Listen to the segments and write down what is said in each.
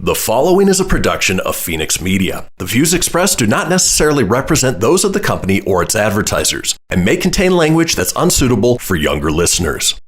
The following is a production of Fenix Media. The views expressed do not necessarily represent those of the company or its advertisers and may contain language that's unsuitable for younger listeners.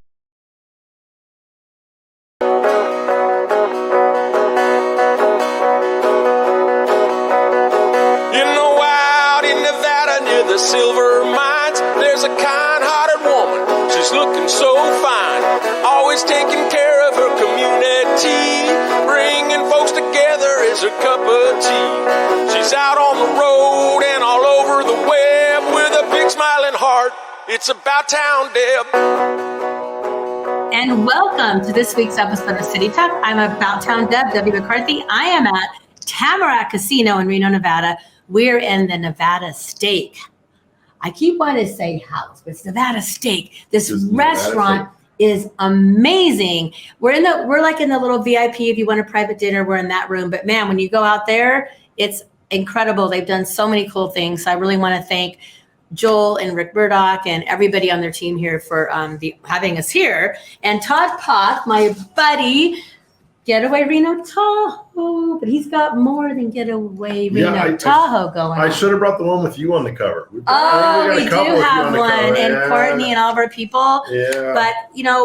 The silver mines, there's a kind-hearted woman, she's looking so fine, always taking care of her community, bringing folks together is her cup of tea. She's out on the road and all over the web with a big smiling heart. It's About Town Deb. And welcome to this week's episode of City Talk. I'm About Town Deb, Debbie McCarthy. I am at Tamarack Casino in Reno, Nevada. We're in the Nevada Steak. I keep wanting to say house, but it's Nevada Steak. This restaurant is amazing. We're like in the little VIP. If you want a private dinner, we're in that room. But man, when you go out there, it's incredible. They've done so many cool things. So I really want to thank Joel and Rick Murdock and everybody on their team here for having us here. And Todd Poth, my buddy, Getaway Reno Tahoe, but he's got more than Getaway Reno Tahoe going on. I should have brought the one with you on the cover. We do have one, and Courtney and all of our people. Yeah. But,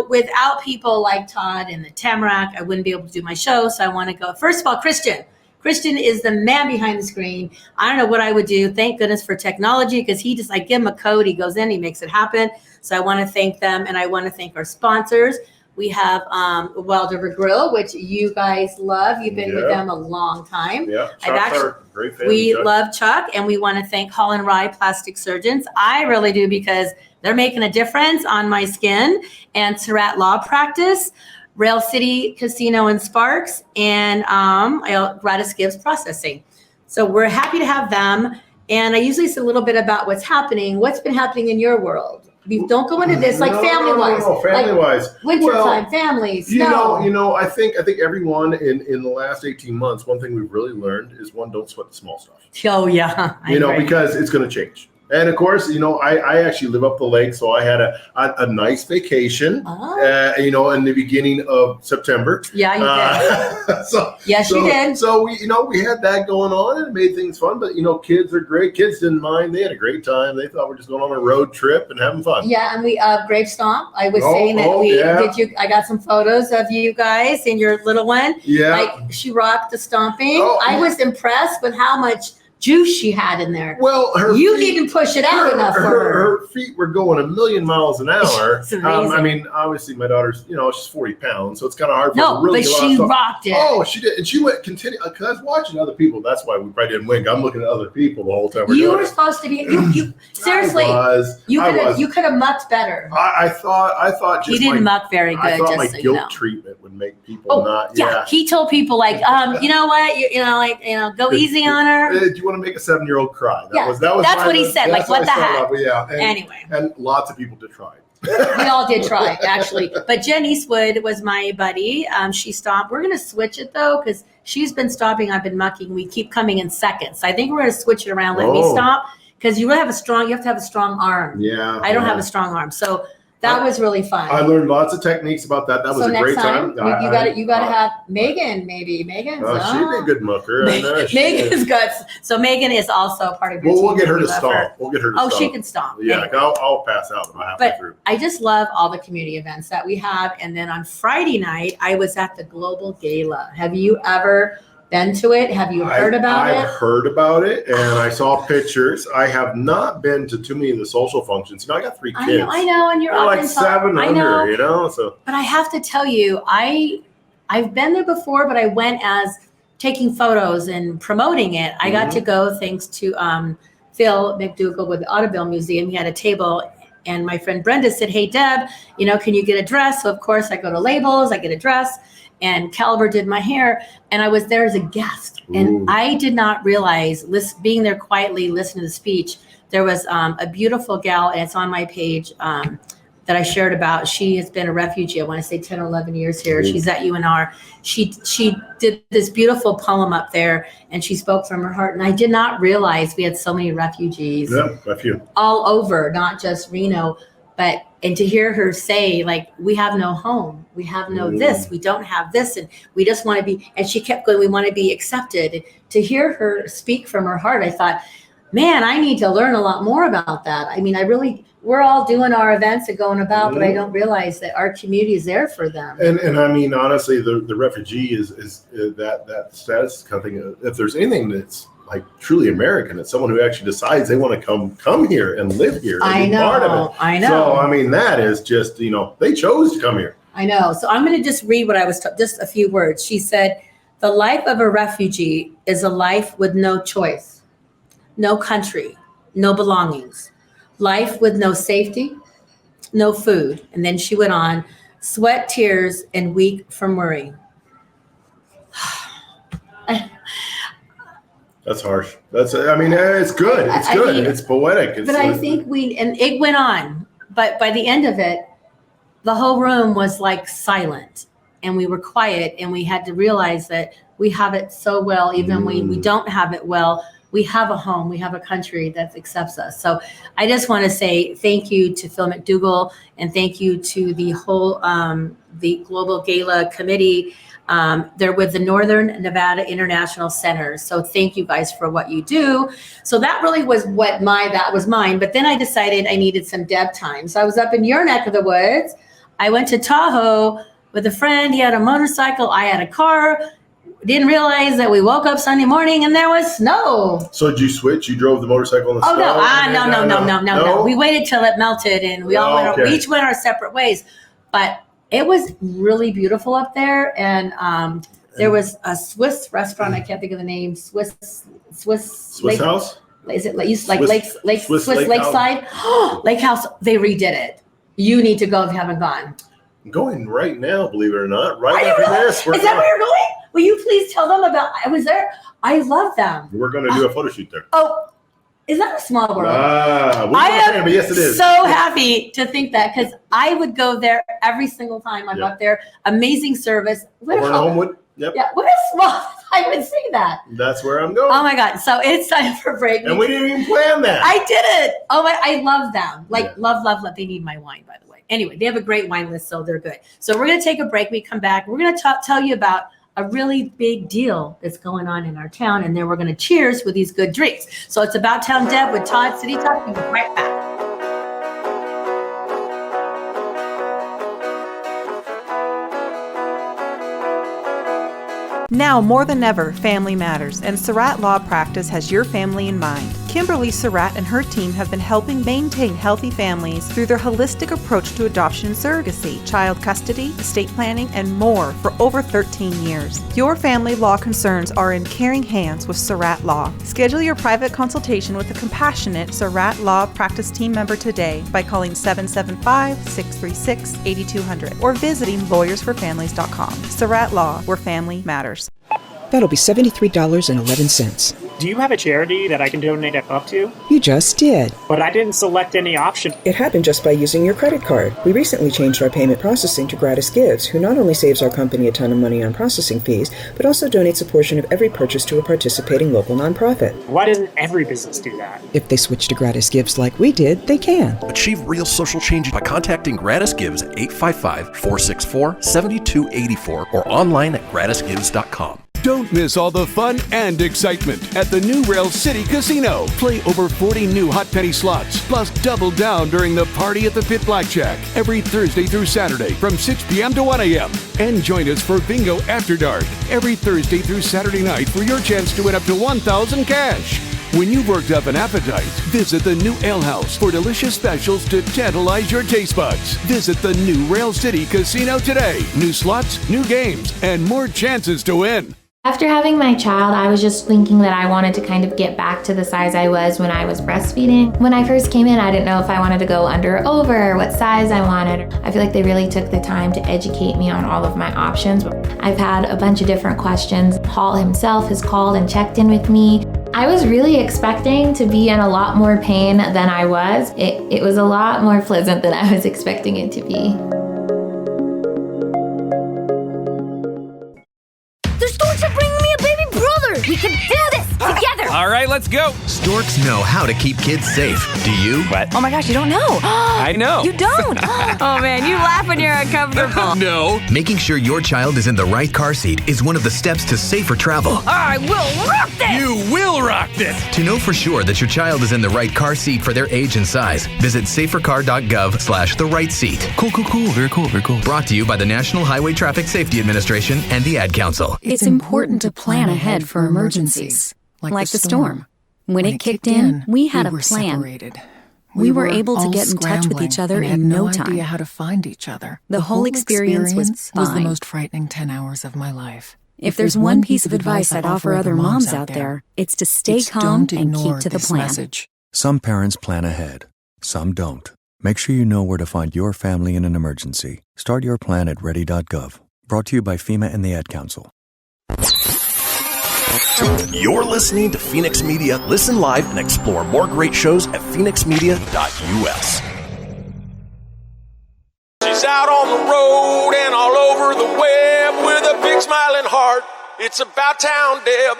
without people like Todd and the Tamarack, I wouldn't be able to do my show. So I want to go. First of all, Christian is the man behind the screen. I don't know what I would do. Thank goodness for technology, because I give him a code. He goes in, he makes it happen. So I want to thank them, and I want to thank our sponsors. We have Grille, which you guys love. You've been with them a long time. Yeah, Chuck's our great fan. We love Chuck, and we want to thank Rye plastic surgeons. I really do, because they're making a difference on my skin. And Surratt Law Practice, Rail City Casino and Sparks, and GratisGives Processing. So we're happy to have them. And I usually say a little bit about what's been happening in your world. We don't go into this family-wise. No, family-wise. Like wintertime, families. I think everyone in the last 18 months, one thing we've really learned is don't sweat the small stuff. Oh yeah. Because it's going to change. And of course, I actually live up the lake, so I had a nice vacation, in the beginning of September. Yeah, you did. You did. So we had that going on, and it made things fun. But kids are great. Kids didn't mind. They had a great time. They thought we're just going on a road trip and having fun. Yeah, and we Grave Stomp. I was saying that I got some photos of you guys and your little one. Yeah, she rocked the stomping. I was impressed with how much juice she had in there. Well, you didn't push it out enough for her. Her feet were going a million miles an hour. It's amazing. Obviously my daughter's, she's 40 pounds, so it's kind of hard for her to but really she rocked it. Oh, she did. And she went continue, because I was watching other people. That's why we probably didn't win. I'm looking at other people the whole time. You were supposed to be, you seriously, you could have mucked better. I thought just he didn't muck very good. I thought just my so guilt treatment would make people not. Yeah, he told people you know what, go easy on her. Do you want to make a 7-year-old cry? That's what he said. What the heck? Anyway. And lots of people did try. We all did try, actually. But Jen Eastwood was my buddy. She stopped. We're going to switch it, though, because she's been stopping. I've been mucking. We keep coming in seconds. So I think we're going to switch it around. Let me stop, because you have to have a strong arm. Yeah. I don't have a strong arm. So that was really fun. I learned lots of techniques about that. That was a great time. You got to have Megan, maybe. Megan's she'd be a good mucker. Megan's good. So Megan is also part of your team. We'll get her to stomp. She can stomp. Yeah, anyway. I'll pass out halfway through. I just love all the community events that we have. And then on Friday night, I was at the Global Gala. Have you ever been to it? Have you heard about it? I've heard about it, and I saw pictures. I have not been to too many of the social functions. I got 3 kids. I know, and you're up like 7 under, so. But I have to tell you, I've been there before, but I went as taking photos and promoting it. I got to go thanks to Phil McDougall with the Audubon Museum. He had a table, and my friend Brenda said, "Hey, Deb, can you get a dress?" So of course I go to Labels, I get a dress. And Caliber did my hair, and I was there as a guest. And I did not realize, being there quietly, listening to the speech, there was a beautiful gal, and it's on my page, that I shared about. She has been a refugee, I want to say 10 or 11 years here. She's at UNR. She did this beautiful poem up there, and she spoke from her heart. And I did not realize we had so many refugees a few. all over, not just Reno. And to hear her say, like, we have no home, we have no this, we don't have this, and we just want to be, and she kept going, we want to be accepted. To hear her speak from her heart, I thought, man, I need to learn a lot more about that. I mean, we're all doing our events and going about, but I don't realize that our community is there for them. And I mean, honestly, the refugee is that status kind of thing. If there's anything that's like truly American, it's someone who actually decides they want to come here and live here and be part of it. I know. So, I mean, that is just, they chose to come here. I know. So I'm going to just read what I was just a few words. She said, the life of a refugee is a life with no choice, no country, no belongings, life with no safety, no food. And then she went on, sweat, tears, and weak from worry. That's harsh. It's good. It's good. It's poetic. I think and it went on, but by the end of it, the whole room was like silent and we were quiet, and we had to realize that we have it so well, even when we don't have it well. We have a home, we have a country that accepts us. So I just want to say thank you to Phil McDougall, and thank you to the whole, the Global Gala Committee. They're with the Northern Nevada International Center. So thank you guys for what you do. So that really was that was mine. But then I decided I needed some Deb time. So I was up in your neck of the woods. I went to Tahoe with a friend. He had a motorcycle. I had a car. Didn't realize that we woke up Sunday morning and there was snow. So did you switch? You drove the motorcycle in the snow? No. We waited till it melted, and we each went our separate ways. But it was really beautiful up there, and there was a Swiss restaurant. I can't think of the name. Swiss Lake House. Is it Swiss Lakeside? Lake House. They redid it. You need to go if you haven't gone. I'm going right now, believe it or not. Right after this. Is that where you're going? Will you please tell them about? I was there. I love them. We're going to do a photo shoot there. Oh, is that a small world? I am yes, it is. So happy to think that, because I would go there every single time I'm up there. Amazing service. Over in Homewood. Yep. Yeah. What a small. I would say that. That's where I'm going. Oh my God. So it's time for break. And we didn't even plan that. I did it. Oh my! I love them. Love. They need my wine, by the way. Anyway, they have a great wine list, so they're good. So we're going to take a break. We come back. We're going to tell you about a really big deal that's going on in our town, and then we're going to cheers with these good drinks. So it's About Town Deb with Todd, City Talk. We'll be right back. Now more than ever, family matters, and Surratt Law Practice has your family in mind. Kimberly Surratt and her team have been helping maintain healthy families through their holistic approach to adoption and surrogacy, child custody, estate planning, and more for over 13 years. Your family law concerns are in caring hands with Surratt Law. Schedule your private consultation with a compassionate Surratt Law Practice team member today by calling 775-636-8200 or visiting lawyersforfamilies.com. Surratt Law, where family matters. That'll be $73.11. Do you have a charity that I can donate up to? You just did. But I didn't select any option. It happened just by using your credit card. We recently changed our payment processing to GratisGives, who not only saves our company a ton of money on processing fees, but also donates a portion of every purchase to a participating local nonprofit. Why doesn't every business do that? If they switch to GratisGives like we did, they can. Achieve real social change by contacting GratisGives at 855-464-7284 or online at gratisgives.com. Don't miss all the fun and excitement at the new Rail City Casino. Play over 40 new hot penny slots, plus double down during the Party at the Pit Blackjack every Thursday through Saturday from 6 p.m. to 1 a.m. And join us for Bingo After Dark every Thursday through Saturday night for your chance to win up to $1,000 cash. When you've worked up an appetite, visit the new Ale House for delicious specials to tantalize your taste buds. Visit the new Rail City Casino today. New slots, new games, and more chances to win. After having my child, I was just thinking that I wanted to kind of get back to the size I was when I was breastfeeding. When I first came in, I didn't know if I wanted to go under or over, or what size I wanted. I feel like they really took the time to educate me on all of my options. I've had a bunch of different questions. Paul himself has called and checked in with me. I was really expecting to be in a lot more pain than I was. It was a lot more pleasant than I was expecting it to be. The Storks are bringing me a baby brother! We can do this together. All right, let's go. Storks know how to keep kids safe. Do you? What? Oh my gosh, you don't know. I know. You don't. Oh man, you laugh when you're uncomfortable. No. Making sure your child is in the right car seat is one of the steps to safer travel. I will rock this. You will rock this. To know for sure that your child is in the right car seat for their age and size, visit safercar.gov/the right seat. Cool. Very cool. Brought to you by the National Highway Traffic Safety Administration and the Ad Council. It's important to plan ahead for emergencies, like the storm. When it kicked in, we had a plan. Separated. We were able to get in touch with each other in no time. Idea how to find each other. The whole experience was the fine. most frightening 10 hours of my life. If there's one piece of advice I'd offer other moms out there, it's to stay calm and keep to the plan. Message. Some parents plan ahead, some don't. Make sure you know where to find your family in an emergency. Start your plan at ready.gov. Brought to you by FEMA and the Ad Council. You're listening to Fenix Media. Listen live and explore more great shows at fenixmedia.us. She's out on the road and all over the web with a big smiling heart. It's About Town Deb.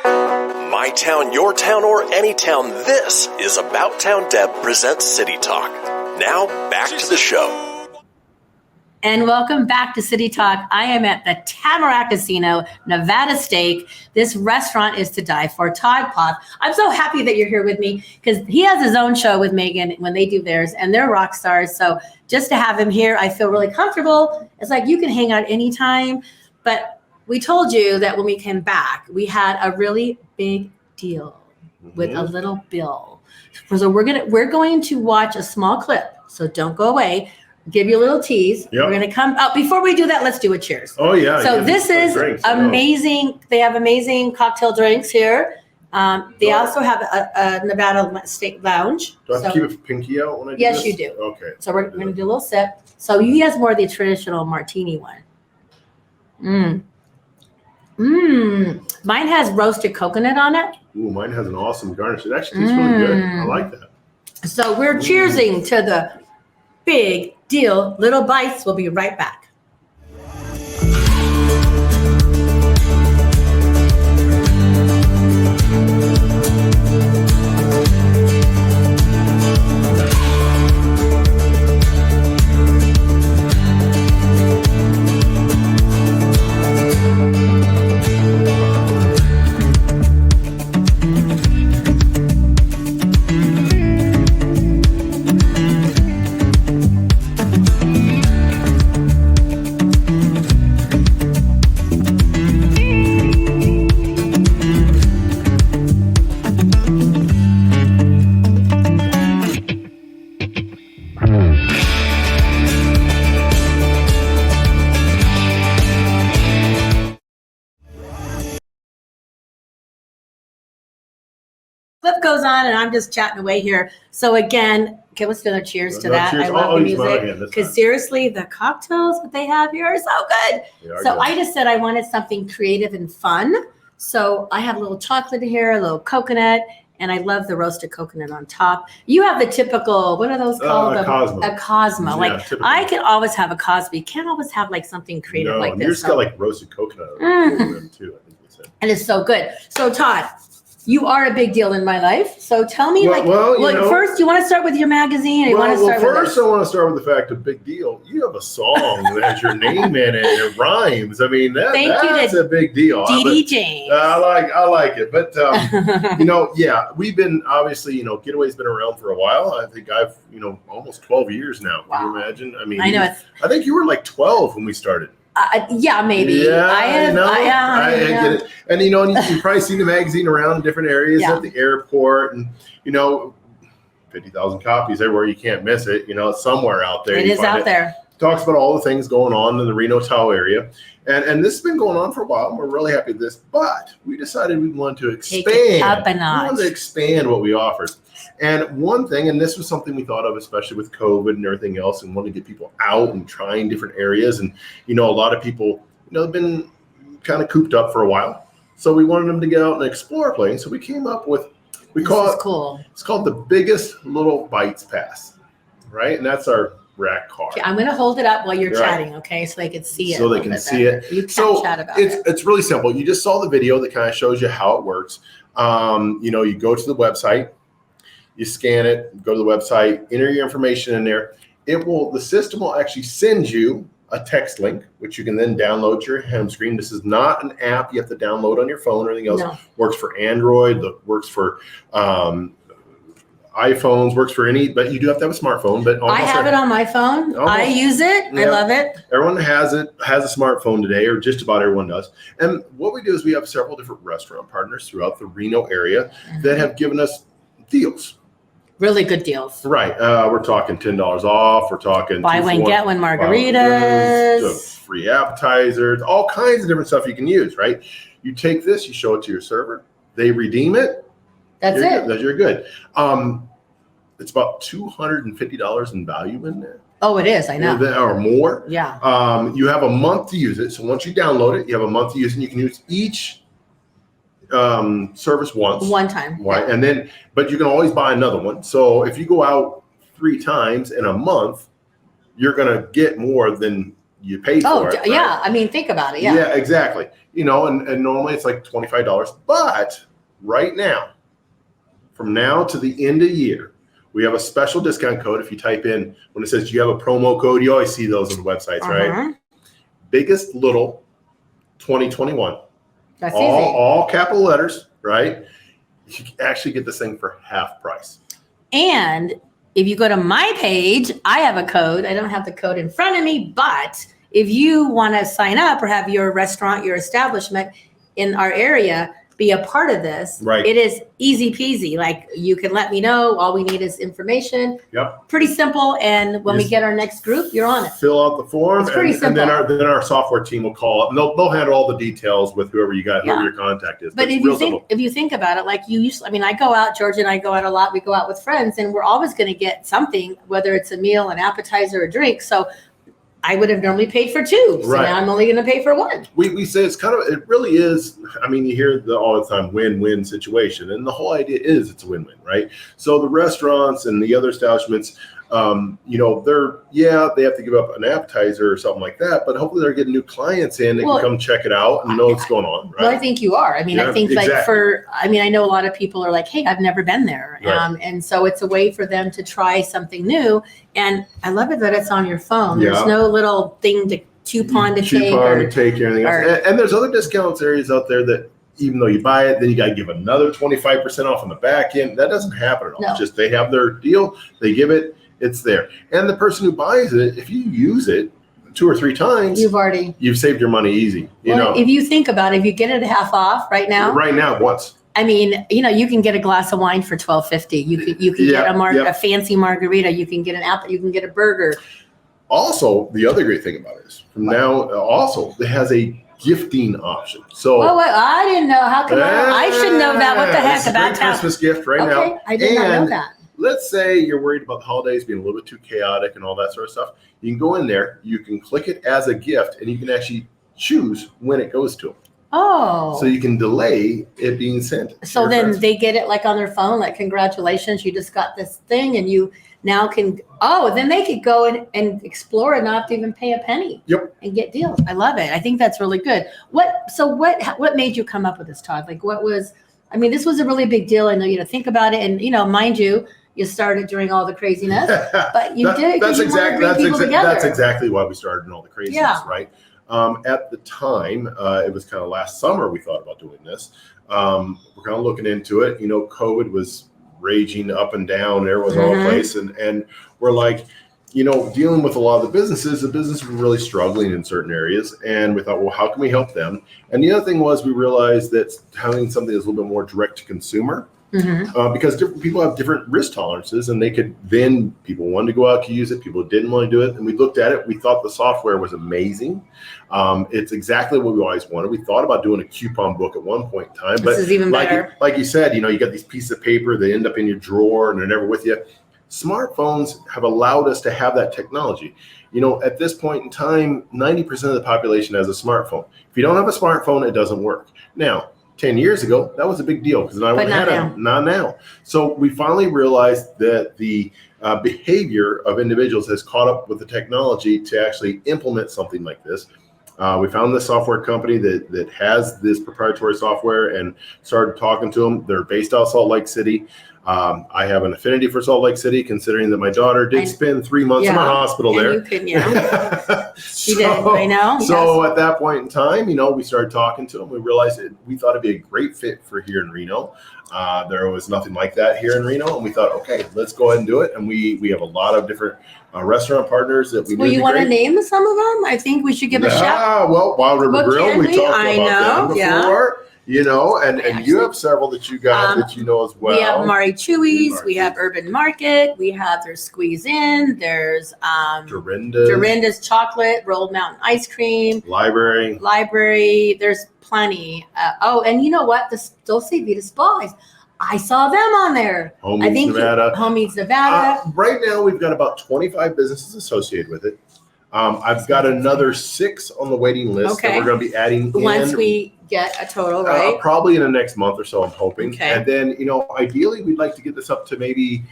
My town, your town, or any town, this is About Town Deb presents City Talk. Now, back to the show. And welcome back to City Talk. I am at the Tamarack Casino, Nevada Steak. This restaurant is to die for. Todd, Poth. I'm so happy that you're here with me because he has his own show with Megan when they do theirs, and they're rock stars. So just to have him here, I feel really comfortable. It's like you can hang out anytime. But we told you that when we came back, we had a really big deal with a little bill. So we're going to watch a small clip. So don't go away. Give you a little tease. Yep. We're going to come up. Before we do that, let's do a cheers. Oh, yeah. So this is amazing. They have amazing cocktail drinks here. They also have a Nevada Steak Lounge. Do I have to keep a pinky out when I do Yes, this? you do. Okay. So we're going to do a little sip. So he has more of the traditional martini one. Mine has roasted coconut on it. Ooh, mine has an awesome garnish. It actually tastes really good. I like that. So we're cheersing to the big deal. Little bites. We'll be right back. Flip goes on and I'm just chatting away here. So again, give us another cheers to that. Cheers. I love the music because seriously, the cocktails that they have here are so good. So I just said I wanted something creative and fun. So I have a little chocolate here, a little coconut, and I love the roasted coconut on top. You have the typical, what are those called? A Cosmo. Yeah, like typical. I can always have a Cosby. Can't always have like something creative like this. Yours got like roasted coconut too, I think you said. And it's so good. So Todd, you are a big deal in my life. So tell me, first, you want to start with your magazine? Or first, I want to start with the fact of big deal. You have a song that has your name in it. It rhymes. I mean, that's a big deal. Dee James. I like it. But, we've been, obviously, Getaway's been around for a while. I think I've, almost 12 years now. Wow. Can you imagine? I mean, I know. I think you were like 12 when we started. Yeah, maybe. Yeah, I get it. And you've probably seen the magazine around in different areas at the airport, and 50,000 copies everywhere. You can't miss it. It's somewhere out there. It is out there. Talks about all the things going on in the Reno Tahoe area, and this has been going on for a while. And we're really happy with this, but we decided we wanted to expand. Take it up a notch. We wanted to expand what we offered. And one thing, and this was something we thought of, especially with COVID and everything else, and wanting to get people out and trying different areas. And, a lot of people, have been kind of cooped up for a while. So we wanted them to get out and explore a place. So we came up with, cool. It's called the Biggest Little Bites Pass, right? And that's our rack car. Okay, I'm going to hold it up while you're Right. chatting, okay, so they can see it. So they can see it. You can So chat about it's really simple. You just saw the video that kind of shows you how it works. You go to the website, you scan it, go to the website, enter your information in there. The system will actually send you a text link, which you can then download to your home screen. This is not an app you have to download on your phone or anything else. No. Works for Android, works for iPhones, works for but you do have to have a smartphone. But I have it on my phone. I use it. I love it. Everyone has a smartphone today, or just about everyone does. And what we do is we have several different restaurant partners throughout the Reno area that have given us deals. Really good deals. Right. We're talking $10 off. We're talking buy one, get one margaritas, free appetizers, all kinds of different stuff you can use, right? You take this, you show it to your server, they redeem it. That's it. You're good. It's about $250 in value in there. Oh, it is. I know. Or more. Yeah. You have a month to use it. So once you download it, you have a month to use it, and you can use each service one time, right? And but you can always buy another one. So if you go out 3 times in a month, you're gonna get more than you paid for it. Yeah. I mean, think about it. Yeah, exactly. And normally it's like $25, but right now, from now to the end of the year, we have a special discount code. If you type in, when it says you have a promo code, you always see those on the websites, right? Biggest Little 2021. That's all capital letters, right? You can actually get this thing for half price. And if you go to my page, I have a code. I don't have the code in front of me, but if you want to sign up or have your restaurant, your establishment in our area be a part of this, right? It is easy peasy. Like, you can let me know. All we need is information. Yep. Pretty simple. And when we get our next group, you're on it. Fill out the form. It's pretty simple. And then our software team will call up, and they'll handle all the details with whoever whoever your contact is. But if you think about it, like I go out, Georgia and I go out a lot. We go out with friends, and we're always going to get something, whether it's a meal, an appetizer, or a drink. So I would have normally paid for 2. So now I'm only going to pay for 1. We say it really is. I mean, you hear all the time, win-win situation. And the whole idea is it's a win-win, right? So the restaurants and the other establishments, they have to give up an appetizer or something like that, but hopefully they're getting new clients in that can come check it out and know what's going on, right? Well, I think you are. I mean, I think I know a lot of people are like, hey, I've never been there. Right. And so it's a way for them to try something new. And I love it that it's on your phone. Yeah. There's no little thing to coupon to take or anything else. And there's other discounts areas out there that even though you buy it, then you got to give another 25% off on the back end. That doesn't happen at all. No. It's just they have their deal, they give it, it's there. And the person who buys it, if you use it 2 or 3 times, you've saved your money easy. If you think about it, if you get it half off right now. Right now, once. I mean, you can get a glass of wine for $12.50. You can get a fancy margarita. You can get an apple. You can get a burger. Also, the other great thing about it is from now, also it has a gifting option. So I didn't know. How come I should know that? What the heck about that? Christmas gift right now. I did not know that. Let's say you're worried about the holidays being a little bit too chaotic and all that sort of stuff. You can go in there, you can click it as a gift, and you can actually choose when it goes to them. Oh. So you can delay it being sent. So then they get it like on their phone, like, congratulations, you just got this thing, and you now can, then they could go and explore it, not have to even pay a penny. Yep. And get deals. I love it. I think that's really good. What made you come up with this, Todd? Like, this was a really big deal. I know you to think about it, and mind you started during all the craziness, but you did. That's exactly why we started in all the craziness, right? At the time, it was kind of last summer we thought about doing this. We're kind of looking into it. COVID was raging up and down. There was all over the place, and we're like, dealing with a lot of the businesses were really struggling in certain areas, and we thought, well, how can we help them? And the other thing was we realized that having something that's a little bit more direct to consumer, because different people have different risk tolerances, and people wanted to go out to use it, people didn't want to do it, and we looked at it. We thought the software was amazing. It's exactly what we always wanted. We thought about doing a coupon book at one point in time, but this is even better. Like you said, you got these pieces of paper that end up in your drawer and they're never with you. Smartphones have allowed us to have that technology. At this point in time, 90% of the population has a smartphone. If you don't have a smartphone, it doesn't work. Now, 10 years ago, that was a big deal because not now. So we finally realized that the behavior of individuals has caught up with the technology to actually implement something like this. We found this software company that has this proprietary software and started talking to them. They're based out of Salt Lake City. I have an affinity for Salt Lake City, considering that my daughter did spend 3 months in a hospital there. You could, she did. I know. So at that point in time, we started talking to them. We realized we thought it'd be a great fit for here in Reno. There was nothing like that here in Reno, and we thought, okay, let's go ahead and do it. And we have a lot of different restaurant partners that we. Well, you want to name some of them? I think we should give a shout. Well, Wild River Grill, we talked about them before. And you have several that you got that as well. We have Mari Chewy's, we have Urban Market, we have there's Squeeze In, there's Dorinda's chocolate, Rolled Mountain ice cream, Library. There's plenty. And you know what? The Dulce Vita Spas. I saw them on there. Home Meets Nevada. Right now, we've got about 25 businesses associated with it. I've got another 6 on the waiting list that we're going to be adding once we get a total, right? Probably in the next month or so, I'm hoping. Okay. And then, ideally, we'd like to get this up to maybe,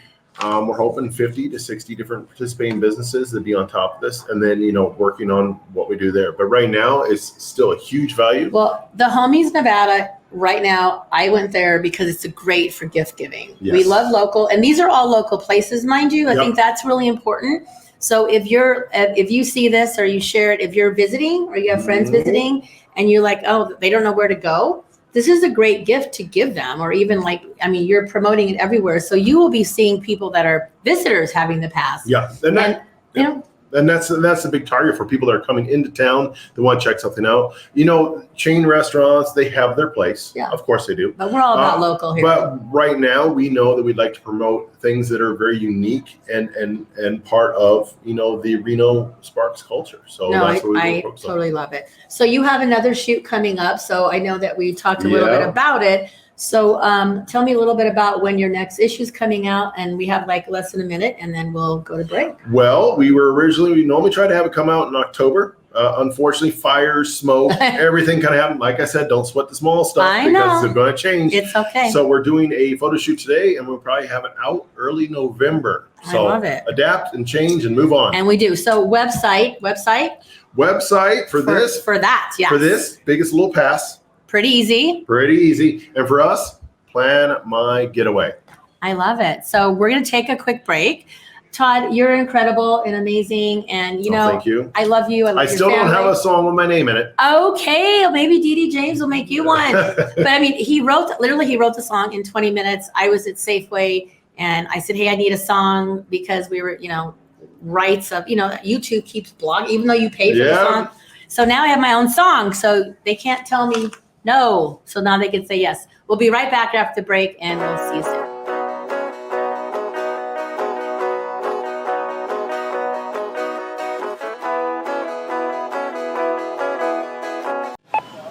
we're hoping 50 to 60 different participating businesses that be on top of this. And then, working on what we do there. But right now, it's still a huge value. Well, the Homies Nevada, right now, I went there because it's great for gift giving. Yes. We love local. And these are all local places, mind you. I think that's really important. So if you see this or you share it, if you're visiting or you have friends visiting and you're like, oh, they don't know where to go, this is a great gift to give them. Or even you're promoting it everywhere. So you will be seeing people that are visitors having the pass. Yeah. And that's a big target for people that are coming into town that want to check something out. Chain restaurants, they have their place. Yeah. Of course they do. But we're all about local here. But right now we know that we'd like to promote things that are very unique and part of, the Reno Sparks culture. So that's what I totally love it. So you have another shoot coming up. So I know that we talked a little bit about it. So tell me a little bit about when your next issue is coming out, and we have less than a minute, and then we'll go to break. Well, we normally try to have it come out in October. Unfortunately, fires, smoke, everything kind of happened. Like I said, don't sweat the small stuff because they're going to change. It's okay. So we're doing a photo shoot today, and we'll probably have it out early November. So I love it. Adapt and change and move on. And we do. So website for this. For that, yes. For this, biggest little pass. Pretty easy. And for us, plan my getaway. I love it. So we're going to take a quick break. Todd, you're incredible and amazing. And, thank you. I love you. I still don't have a song with my name in it. Okay. Maybe D.D. James will make you one. But he wrote the song in 20 minutes. I was at Safeway and I said, hey, I need a song because we were, rights of, YouTube keeps blogging, even though you pay for the song. So now I have my own song. So they can't tell me no. So now they can say yes. We'll be right back after the break and we'll see you soon.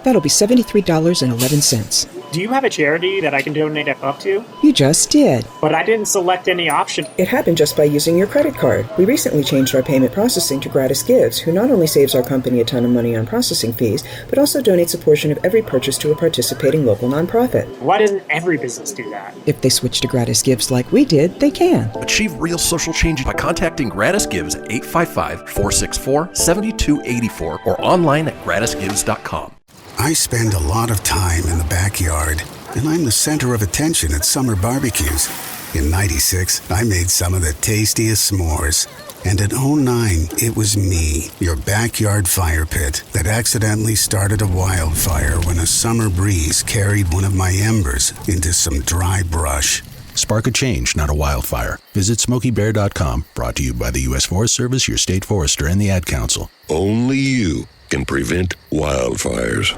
That'll be $73.11. Do you have a charity that I can donate up to? You just did. But I didn't select any option. It happened just by using your credit card. We recently changed our payment processing to GratisGives, who not only saves our company a ton of money on processing fees, but also donates a portion of every purchase to a participating local nonprofit. Why doesn't every business do that? If they switch to GratisGives like we did, they can. Achieve real social change by contacting GratisGives at 855-464-7284 or online at gratisgives.com. I spend a lot of time in the backyard, and I'm the center of attention at summer barbecues. In '96, I made some of the tastiest s'mores. And in '09, it was me, your backyard fire pit, that accidentally started a wildfire when a summer breeze carried one of my embers into some dry brush. Spark a change, not a wildfire. Visit SmokeyBear.com, brought to you by the U.S. Forest Service, your state forester, and the Ad Council. Only you can prevent wildfires.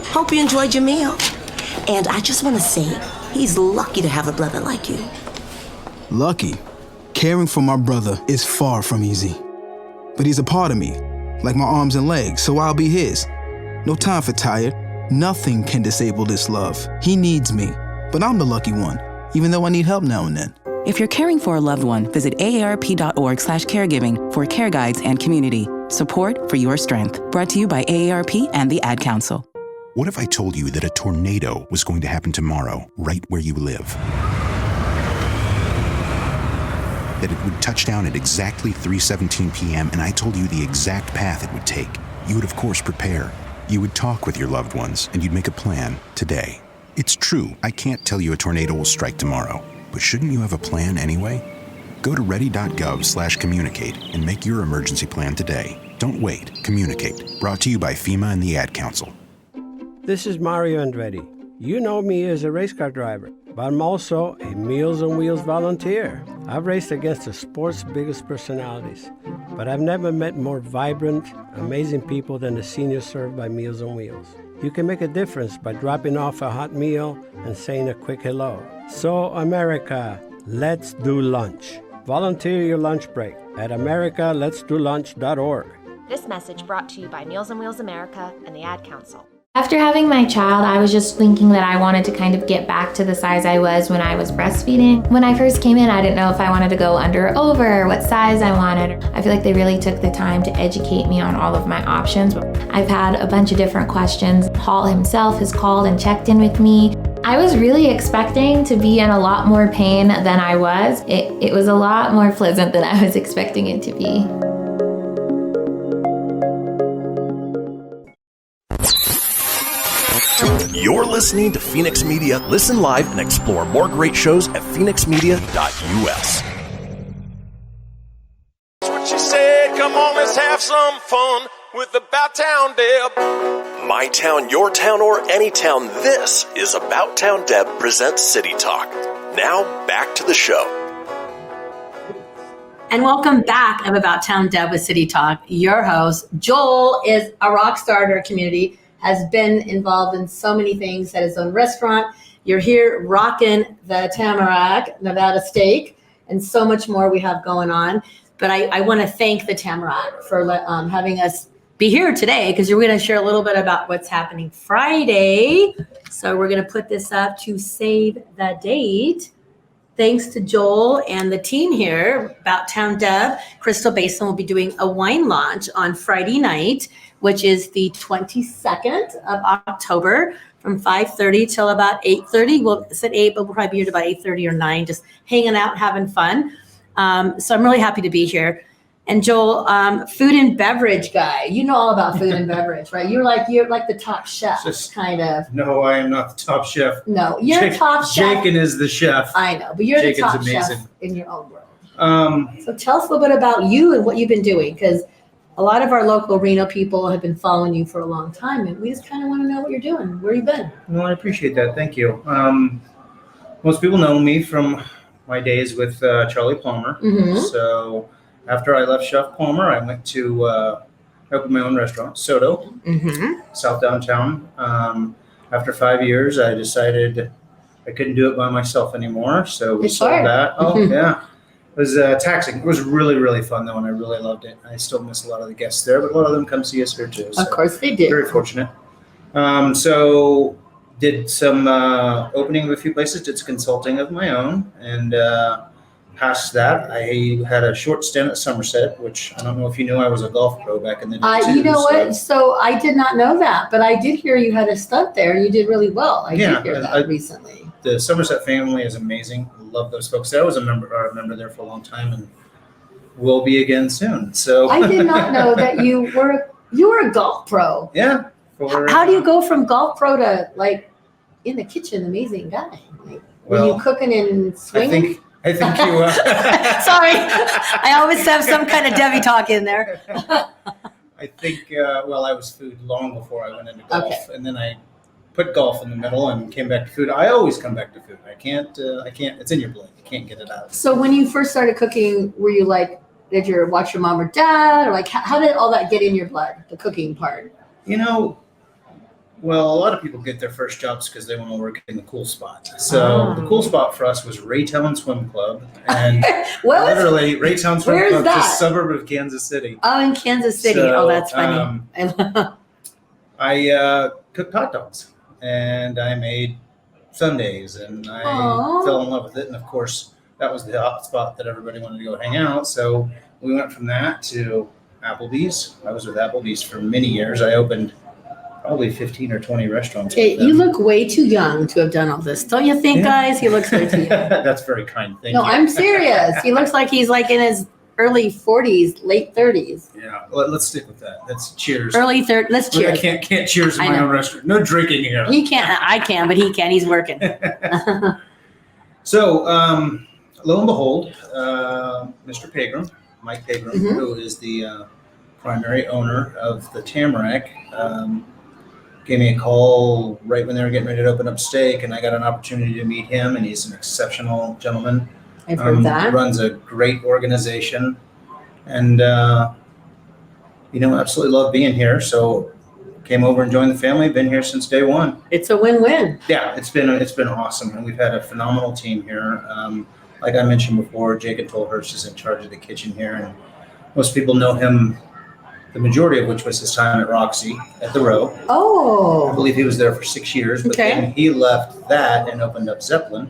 Hope you enjoyed your meal. And I just want to say, he's lucky to have a brother like you. Lucky? Caring for my brother is far from easy. But he's a part of me, like my arms and legs, so I'll be his. No time for tired. Nothing can disable this love. He needs me, but I'm the lucky one, even though I need help now and then. If you're caring for a loved one, visit aarp.org/caregiving for care guides and community. Support for your strength. Brought to you by AARP and the Ad Council. What if I told you that a tornado was going to happen tomorrow, right where you live? That it would touch down at exactly 3:17 p.m. and I told you the exact path it would take. You would, of course, prepare. You would talk with your loved ones and you'd make a plan today. It's true, I can't tell you a tornado will strike tomorrow, but shouldn't you have a plan anyway? Go to ready.gov/communicate and make your emergency plan today. Don't wait, communicate. Brought to you by FEMA and the Ad Council. This is Mario Andretti. You know me as a race car driver, but I'm also a Meals on Wheels volunteer. I've raced against the sport's biggest personalities, but I've never met more vibrant, amazing people than the seniors served by Meals on Wheels. You can make a difference by dropping off a hot meal and saying a quick hello. So, America, let's do lunch. Volunteer your lunch break at americaletsdolunch.org. This message brought to you by Meals on Wheels America and the Ad Council. After having my child, I was just thinking that I wanted to kind of get back to the size I was when I was breastfeeding. When I first came in, I didn't know if I wanted to go under or over, or what size I wanted. I feel like they really took the time to educate me on all of my options. I've had a bunch of different questions. Paul himself has called and checked in with me. I was really expecting to be in a lot more pain than I was. It was a lot more pleasant than I was expecting it to be. You're listening to Fenix Media. Listen live and explore more great shows at fenixmedia.us. That's what she said. Come on, let's have some fun with About Town Deb. My town, your town, or any town. This is About Town Deb presents City Talk. Now, back to the show. And welcome back of About Town Deb with City Talk. Your host, Joel, is a rock star in our community, has been involved in so many things at his own restaurant. You're here rocking the Tamarack, Nevada Steak, and so much more we have going on. But I want to thank the Tamarack for having us be here today, because we're going to share a little bit about what's happening Friday. So we're going to put this up to save the date. Thanks to Joel and the team here, About Town Deb. Crystal Basin will be doing a wine launch on Friday night, which is the 22nd of October from 5:30 till about 8:30. It's at 8, but we'll probably be here to about 8:30 or 9, just hanging out, having fun. So I'm really happy to be here. And Joel, food and beverage guy, you know all about food and beverage, right? You're like the top chef, kind of. No, I am not the top chef. No, you're top chef. Jakon is the chef. I know, but you're Jakon's the top amazing. chef in your own world. So tell us a little bit about you and what you've been doing, because a lot of our local Reno people have been following you for a long time, and we just kind of want to know what you're doing, where you've been. Well, I appreciate that. Thank you. Most people know me from my days with Charlie Palmer. Mm-hmm. So after I left Chef Palmer, I went to open my own restaurant, Soto, South Downtown. After 5 years, I decided I couldn't do it by myself anymore, so we sold that. Oh, yeah. It was taxing. It was really, really fun, though, and I really loved it. I still miss a lot of the guests there, but a lot of them come see us here, too. So of course they do. Very fortunate. So did some opening of a few places, did some consulting of my own, and past that, I had a short stint at Somerset, which I don't know if you knew I was a golf pro back in the day, too. You know what? So I did not know that, but I did hear you had a stunt there. You did really well. I did hear that recently. The Somerset family is amazing. I love those folks. I was a member there for a long time, and will be again soon. So I did not know that you were a golf pro. Yeah. How do you go from golf pro to like in the kitchen? Amazing guy. Like, were you cooking and swinging? I think you. Sorry, I always have some kind of Debbie talk in there. I think. I was food long before I went into golf, and then I put golf in the middle and came back to food. I always come back to food. I can't. It's in your blood. You can't get it out. So when you first started cooking, were you like, did you watch your mom or dad, or like how did all that get in your blood? The cooking part. Well, a lot of people get their first jobs because they want to work in the cool spot. So the cool spot for us was Raytown Swim Club, and literally Raytown Swim Club, just a suburb of Kansas City. Oh, in Kansas City. So, that's funny. I cooked hot dogs, and I made sundaes, and I fell in love with it. And of course, that was the hot spot that everybody wanted to go hang out. So we went from that to Applebee's. I was with Applebee's for many years. I opened probably 15 or 20 restaurants. Okay, you look way too young to have done all this. Don't you think, guys? He looks way too young. That's very kind. Thank you. No, I'm serious. He looks like he's like in his early 40s, late 30s. Yeah, well, let's stick with that. That's cheers. Early 30s. Let's cheers. I can't cheers in my own restaurant. No drinking here. He can't. I can, but he can. He's working. So, lo and behold, Mr. Pegram, Mike Pegram, who is the primary owner of the Tamarack, gave me a call right when they were getting ready to open up Steak, and I got an opportunity to meet him, and he's an exceptional gentleman. I've heard that. Runs a great organization, and absolutely love being here. So came over and joined the family. Been here since day one. It's a win-win. Yeah, it's been awesome, and we've had a phenomenal team here. Like I mentioned before, Jakon Tolhurst is in charge of the kitchen here, and most people know him. The majority of which was his time at Roxy at the Row. Oh. I believe he was there for 6 years, but then he left that and opened up Zeppelin.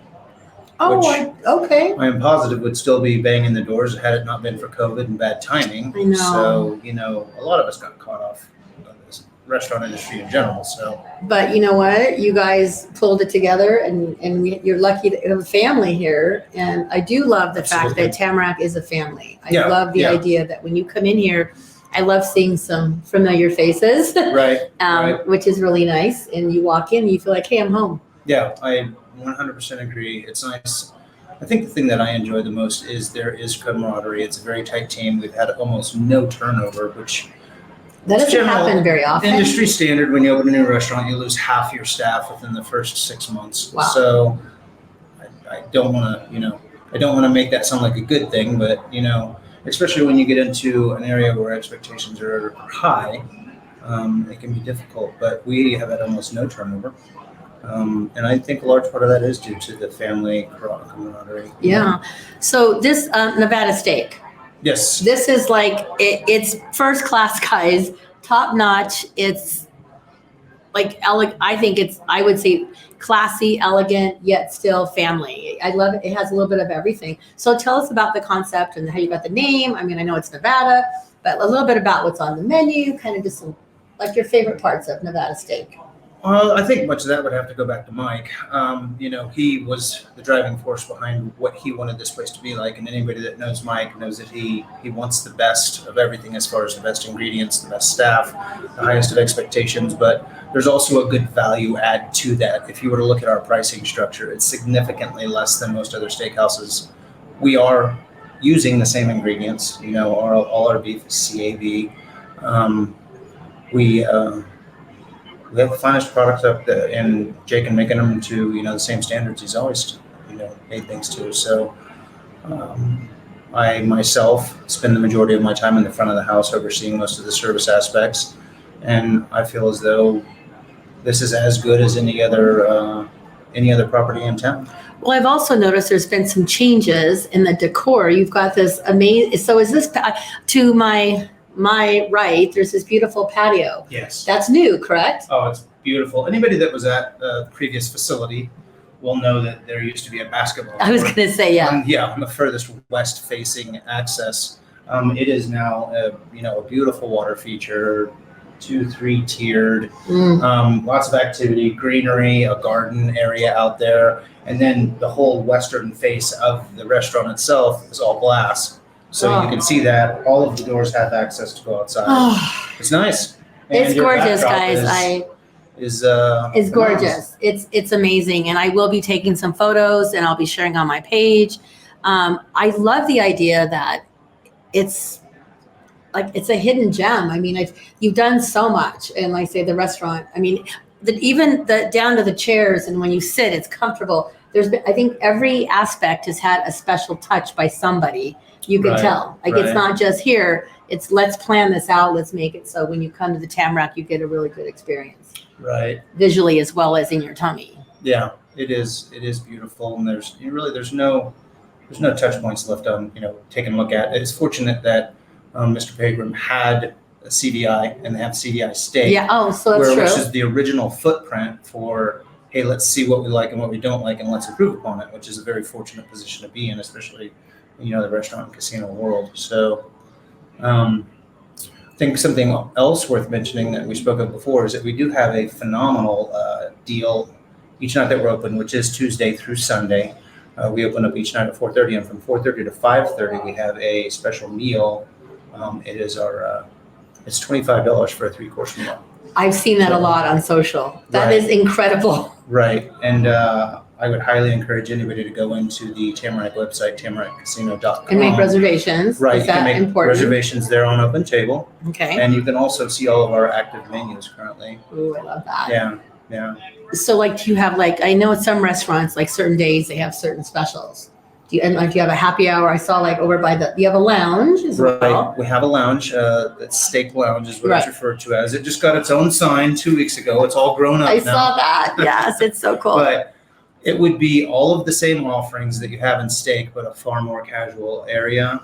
Oh, okay. I am positive would still be banging the doors had it not been for COVID and bad timing. I know. So, a lot of us got caught off in this restaurant industry in general. So, but you know what? You guys pulled it together, and you're lucky to have a family here. And I do love the fact that Tamarack is a family. I love the idea that when you come in here, I love seeing some familiar faces, right. Which is really nice. And you walk in, and you feel like, hey, I'm home. Yeah, I 100% agree. It's nice. I think the thing that I enjoy the most is there is camaraderie. It's a very tight team. We've had almost no turnover, which that doesn't happen very often. Industry standard. When you open a new restaurant, you lose half your staff within the first 6 months. Wow. So I don't want to make that sound like a good thing, but especially when you get into an area where expectations are high, it can be difficult. But we have had almost no turnover. And I think a large part of that is due to the family camaraderie. Yeah. So this Nevada Steak. Yes. This is like, it's first class, guys, top notch. It's like, I would say classy, elegant, yet still family. I love it. It has a little bit of everything. So tell us about the concept and how you got the name. I mean, I know it's Nevada, but a little bit about what's on the menu, kind of just some, like your favorite parts of Nevada Steak. Well, I think much of that would have to go back to Mike. He was the driving force behind what he wanted this place to be like. And anybody that knows Mike knows that he wants the best of everything as far as the best ingredients, the best staff, the highest of expectations. But there's also a good value add to that. If you were to look at our pricing structure, it's significantly less than most other steakhouses. We are using the same ingredients. All our beef is CAB. We have the finest products up there, and Jakon making them to the same standards he's always made things to. So I myself spend the majority of my time in the front of the house overseeing most of the service aspects, and I feel as though this is as good as any other property in town. Well, I've also noticed there's been some changes in the decor. You've got this amazing. So is this to my right, there's this beautiful patio. Yes. That's new, correct? Oh, it's beautiful. Anybody that was at the previous facility will know that there used to be a basketball I was going to say, yeah. On the furthest west-facing access. It is now a beautiful water feature, 2-3 tiered, lots of activity, greenery, a garden area out there, and then the whole western face of the restaurant itself is all glass. So you can see that all of the doors have access to go outside. It's nice. And it's gorgeous, guys. It's gorgeous. It's amazing. And I will be taking some photos and I'll be sharing on my page. I love the idea that it's a hidden gem. I mean, you've done so much. And like I say, the restaurant, I mean, even down to the chairs, and when you sit, it's comfortable. I think every aspect has had a special touch by somebody. You can tell. It's not just here. It's let's plan this out. Let's make it so when you come to the Tamarack, you get a really good experience. Right. Visually as well as in your tummy. Yeah, it is. It is beautiful, and there's no touch points left on taking a look at. It's fortunate that Mr. Pegram had a CDI, and they have CDI Steak. Yeah. Oh, so that's true. Which is the original footprint for, hey, let's see what we like and what we don't like, and let's improve upon it, which is a very fortunate position to be in, especially the restaurant and casino world. So think something else worth mentioning that we spoke of before is that we do have a phenomenal deal each night that we're open, which is Tuesday through Sunday. We open up each night at 4:30, and from 4:30 to 5:30, we have a special meal. It is it's $25 for a 3-course meal. I've seen that a lot on social. That is incredible. Right. And I would highly encourage anybody to go into the Tamarack website, tamarackcasino.com. And make reservations. Right. Is You can that make important? reservations there on Open Table. Okay. And you can also see all of our active menus currently. Ooh, I love that. Yeah. Yeah. So like, do you have like, I know at some restaurants, like certain days they have certain specials. Do you have a happy hour? I saw like over by you have a lounge as well. Right. We have a lounge. That's Steak Lounge is what it's referred to as. It just got its own sign 2 weeks ago. It's all grown up I now. saw that. Yes, it's so cool. But it would be all of the same offerings that you have in steak, but a far more casual area.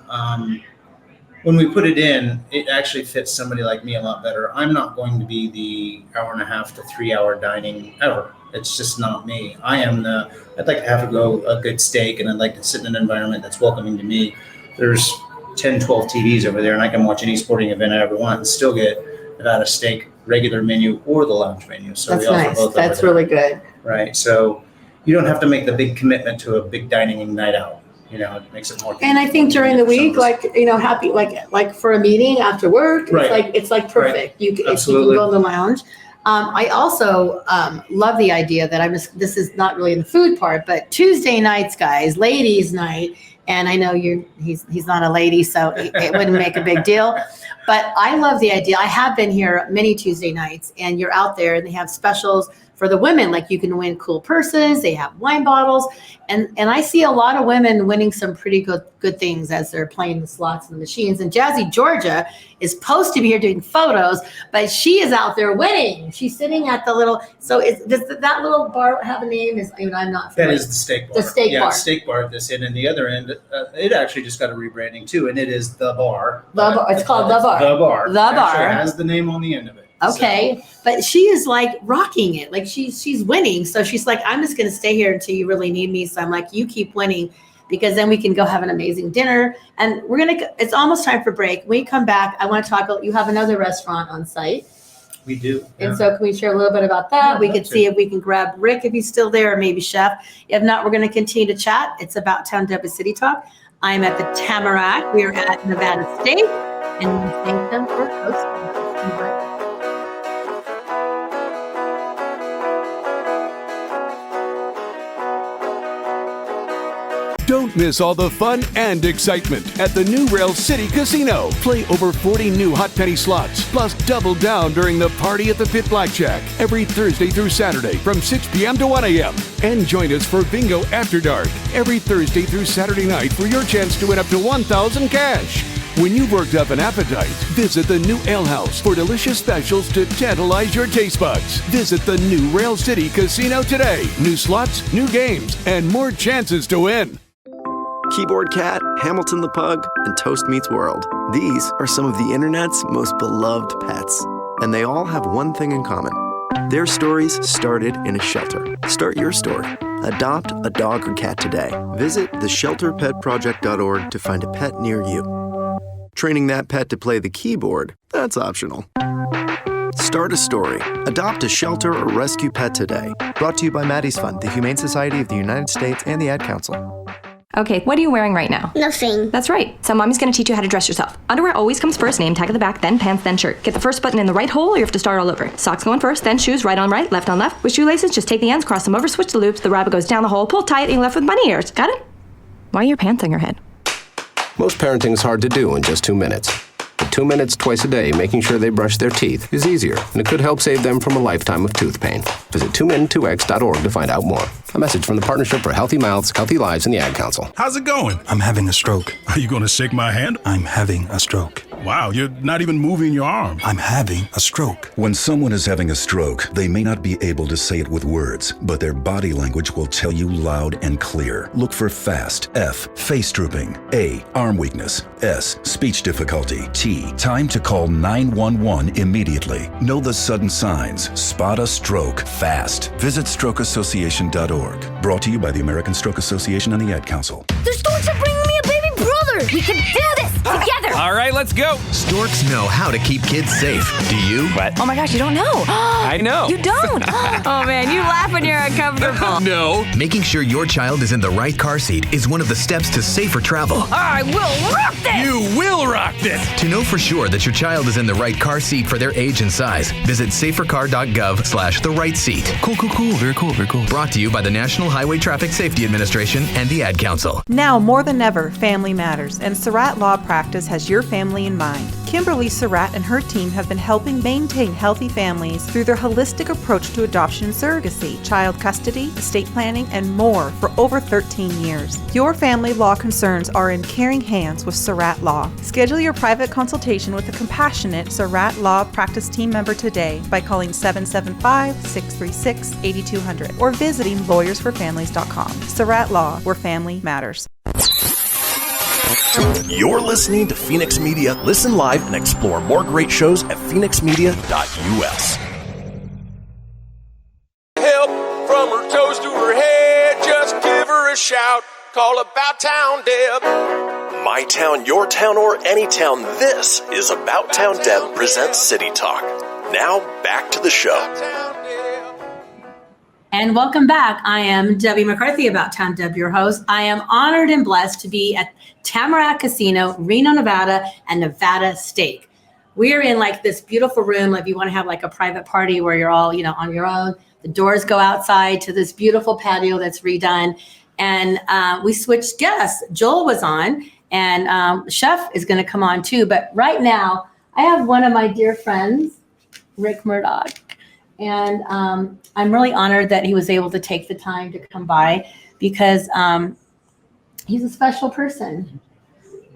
When we put it in, it actually fits somebody like me a lot better. I'm not going to be the 1.5 to 3 hour dining ever. It's just not me. I'd like to have a good steak, and I'd like to sit in an environment that's welcoming to me. There's 10, 12 TVs over there, and I can watch any sporting event I ever want and still get about a steak regular menu or the lounge menu. So that's we offer nice. both. That's really good. Right. So you don't have to make the big commitment to a big dining night out. It makes it more. And I think during the week, happy, like for a meeting after work, it's like perfect. Right. If you can Absolutely. go in the lounge. I also love the idea that this is not really in the food part, but Tuesday nights, guys, ladies' night. And I know he's not a lady, so it wouldn't make a big deal. But I love the idea. I have been here many Tuesday nights, and you're out there, and they have specials for the women. Like you can win cool purses. They have wine bottles, and I see a lot of women winning some pretty good things as they're playing the slots and the machines. And Jazzy Georgia is supposed to be here doing photos, but she is out there winning. She's sitting at the little. So does that little bar have a name? I'm not. That is the steak bar. The steak bar. Yeah, steak bar at this end, and the other end, it actually just got a rebranding too, and it is the bar. The bar. It's called the bar. The bar. The bar. Actually has the name on the end of it. Okay, but she is like rocking it. Like she's winning. So she's like, I'm just going to stay here until you really need me. So I'm like, you keep winning, because then we can go have an amazing dinner. And it's almost time for break. When we come back, I want to talk. You have another restaurant on site. We do. And so can we share a little bit about that? We could see if we can grab Rick if he's still there, or maybe Chef. If not, we're going to continue to chat. It's About Town Deb with City Talk. I'm at the Tamarack. We are at Nevada Steak, and we thank them for hosting. Don't miss all the fun and excitement at the new Rail City Casino. Play over 40 new hot penny slots, plus double down during the Party at the Pit Blackjack every Thursday through Saturday from 6 p.m. to 1 a.m. And join us for Bingo After Dark every Thursday through Saturday night for your chance to win up to $1,000 cash. When you've worked up an appetite, visit the new Ale House for delicious specials to tantalize your taste buds. Visit the new Rail City Casino today. New slots, new games, and more chances to win. Keyboard Cat, Hamilton the Pug, and Toast Meets World. These are some of the internet's most beloved pets. And they all have one thing in common. Their stories started in a shelter. Start your story. Adopt a dog or cat today. Visit theshelterpetproject.org to find a pet near you. Training that pet to play the keyboard, that's optional. Start a story. Adopt a shelter or rescue pet today. Brought to you by Maddie's Fund, the Humane Society of the United States, and the Ad Council. Okay, what are you wearing right now? Nothing. That's right. So mommy's gonna teach you how to dress yourself. Underwear always comes first, name tag at the back, then pants, then shirt. Get the first button in the right hole or you have to start all over. Socks going first, then shoes, right on right, left on left. With shoelaces, just take the ends, cross them over, switch the loops, the rabbit goes down the hole, pull tight, and you're left with bunny ears. Got it? Why are your pants on your head? Most parenting's hard to do in just 2 minutes. But 2 minutes twice a day making sure they brush their teeth is easier, and it could help save them from a lifetime of tooth pain. Visit 2min2x.org to find out more. A message from the Partnership for Healthy Mouths, Healthy Lives, and the Ad Council. How's it going? I'm having a stroke. Are you going to shake my hand? I'm having a stroke. Wow, you're not even moving your arm. I'm having a stroke. When someone is having a stroke, they may not be able to say it with words, but their body language will tell you loud and clear. Look for FAST. F, face drooping. A, arm weakness. S, speech difficulty. T, time to call 911 immediately. Know the sudden signs. Spot a stroke fast. Visit strokeassociation.org. Brought to you by the American Stroke Association and the Ad Council. The Storks are bringing me a baby brother! We can do this together. All right, let's go. Storks know how to keep kids safe. Do you? What? Oh my gosh, you don't know. I know. You don't. Oh man, you laugh when you're uncomfortable. No. Making sure your child is in the right car seat is one of the steps to safer travel. I will rock this. You will rock this. To know for sure that your child is in the right car seat for their age and size, visit safercar.gov/the-right-seat. Cool. Very cool. Brought to you by the National Highway Traffic Safety Administration and the Ad Council. Now more than ever, family matters, and Surratt Law Practice has your family in mind. Kimberly Surratt and her team have been helping maintain healthy families through their holistic approach to adoption and surrogacy, child custody, estate planning, and more for over 13 years. Your family law concerns are in caring hands with Surratt Law. Schedule your private consultation with a compassionate Surratt Law Practice team member today by calling 775-636-8200 or visiting lawyersforfamilies.com. Surratt Law, where family matters. You're listening to Fenix Media. Listen live and explore more great shows at phoenixmedia.us. Help from her toes to her head, just give her a shout. Call About Town Deb. My town, your town, or any town, this is About Town Deb presents City Talk. Now, back to the show. And welcome back. I am Debbie McCarthy, About Town Deb, your host. I am honored and blessed to be at Tamarack Casino, Reno, Nevada, and Nevada Steak. We're in like this beautiful room. If you want to have like a private party where you're all, on your own, the doors go outside to this beautiful patio that's redone. And we switched guests. Joel was on, and Chef is going to come on too. But right now, I have one of my dear friends, Rick Murdock. And I'm really honored that he was able to take the time to come by because he's a special person.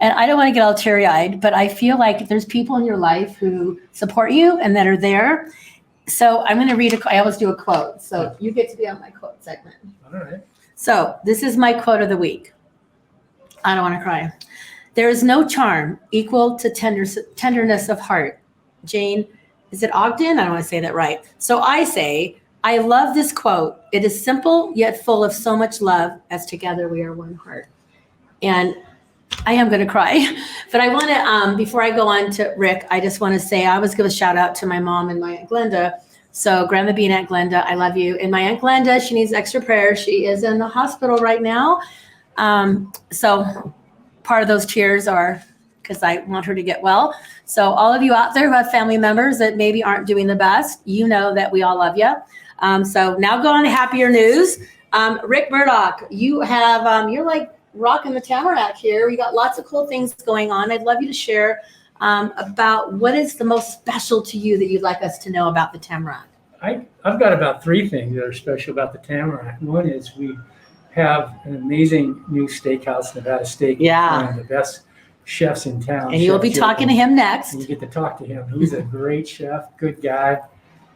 And I don't want to get all teary-eyed, but I feel like there's people in your life who support you and that are there. So I'm going to read I always do a quote. So you get to be on my quote segment. All right. So this is my quote of the week. I don't want to cry. There is no charm equal to tenderness of heart. Jane, is it Ogden? I don't want to say that right. So I say, I love this quote. It is simple yet full of so much love, as together we are one heart. And I am going to cry. But I want to, before I go on to Rick, I just want to say I always give a shout out to my mom and my Aunt Glenda. So Grandma B and Aunt Glenda, I love you. And my Aunt Glenda, she needs extra prayers. She is in the hospital right now. So part of those tears are because I want her to get well. So all of you out there who have family members that maybe aren't doing the best, you know that we all love you. So now go on to happier news. Rick Murdock, you have, you're like rocking the Tamarack here. We got lots of cool things going on. I'd love you to share about what is the most special to you that you'd like us to know about the Tamarack. I've got about 3 things that are special about the Tamarack. One is we have an amazing new steakhouse, Nevada Steak. Yeah. One of the best chefs in town. And you'll be talking to him next. And you get to talk to him. He's a great chef, good guy.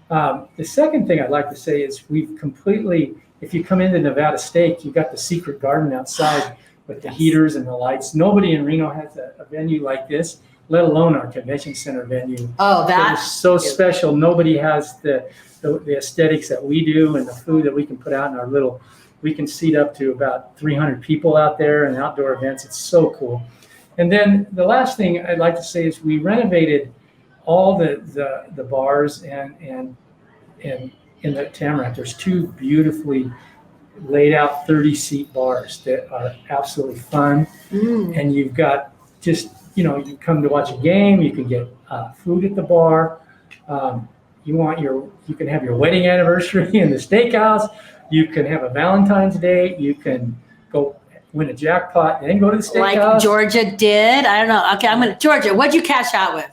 The second thing I'd like to say is we've completely, if you come into Nevada Steak, you've got the secret garden outside with the heaters and the lights. Nobody in Reno has a venue like this, let alone our convention center venue. Oh, that is so special. Nobody has the aesthetics that we do and the food that we can put out in our little, we can seat up to about 300 people out there and outdoor events. It's so cool. And then the last thing I'd like to say is we renovated all the bars and in the Tamarack. There's 2 beautifully laid out 30-seat bars that are absolutely fun. And you've got just, you come to watch a game, you can get food at the bar. You can have your wedding anniversary in the steakhouse. You can have a Valentine's Day. You can go win a jackpot and then go to the steakhouse. Like Georgia did. I don't know. Okay, Georgia, what'd you cash out with?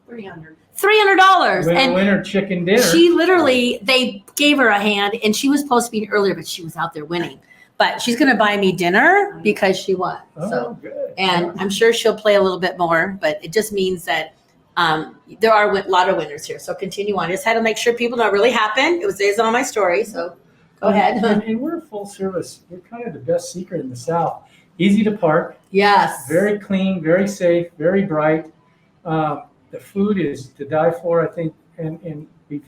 $300. Winner chicken dinner. She literally, they gave her a hand and she was supposed to be earlier, but she was out there winning. But she's going to buy me dinner because she won. Oh, good. And I'm sure she'll play a little bit more, but it just means that there are a lot of winners here. So continue on. I just had to make sure people know it really happened. It was on my story. So go ahead. And we're full service. We're kind of the best secret in the South. Easy to park. Yes. Very clean, very safe, very bright. The food is to die for, I think. And we've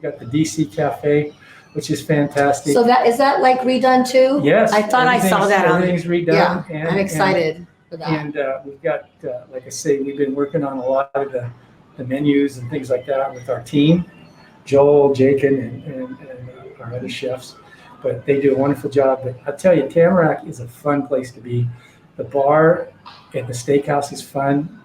got the DC Cafe, which is fantastic. So is that like redone too? Yes. I thought I saw that. Everything's redone. Yeah, I'm excited. for that. And we've got, like I say, we've been working on a lot of the menus and things like that with our team, Joel, Jakon, and our other chefs. But they do a wonderful job. But I tell you, Tamarack is a fun place to be. The bar and the steakhouse is fun.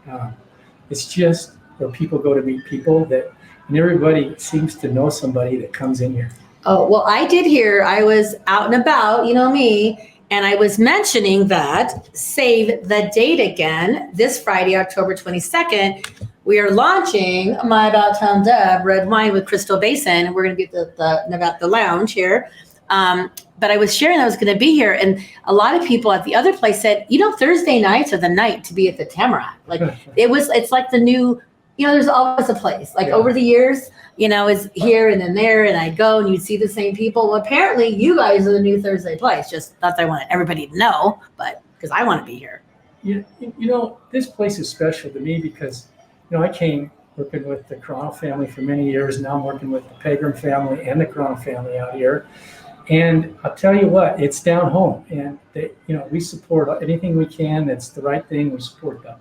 It's just where people go to meet people and everybody seems to know somebody that comes in here. Oh, well, I did hear, I was out and about, you know me, and I was mentioning that, save the date again, this Friday, October 22nd, we are launching my About Town Deb red wine with Crystal Basin. We're going to be at the lounge here. But I was sharing I was going to be here, and a lot of people at the other place said, Thursday nights are the night to be at the Tamarack. Like it's like the new, there's always a place. Like over the years, is here and then there, and I go and you see the same people. Well, apparently you guys are the new Thursday place. Just thought I wanted everybody to know, but because I want to be here. This place is special to me because, I came working with the Corona family for many years. Now I'm working with the Pegram family and the Corona family out here. And I'll tell you what, it's down home. And, we support anything we can. That's the right thing. We support the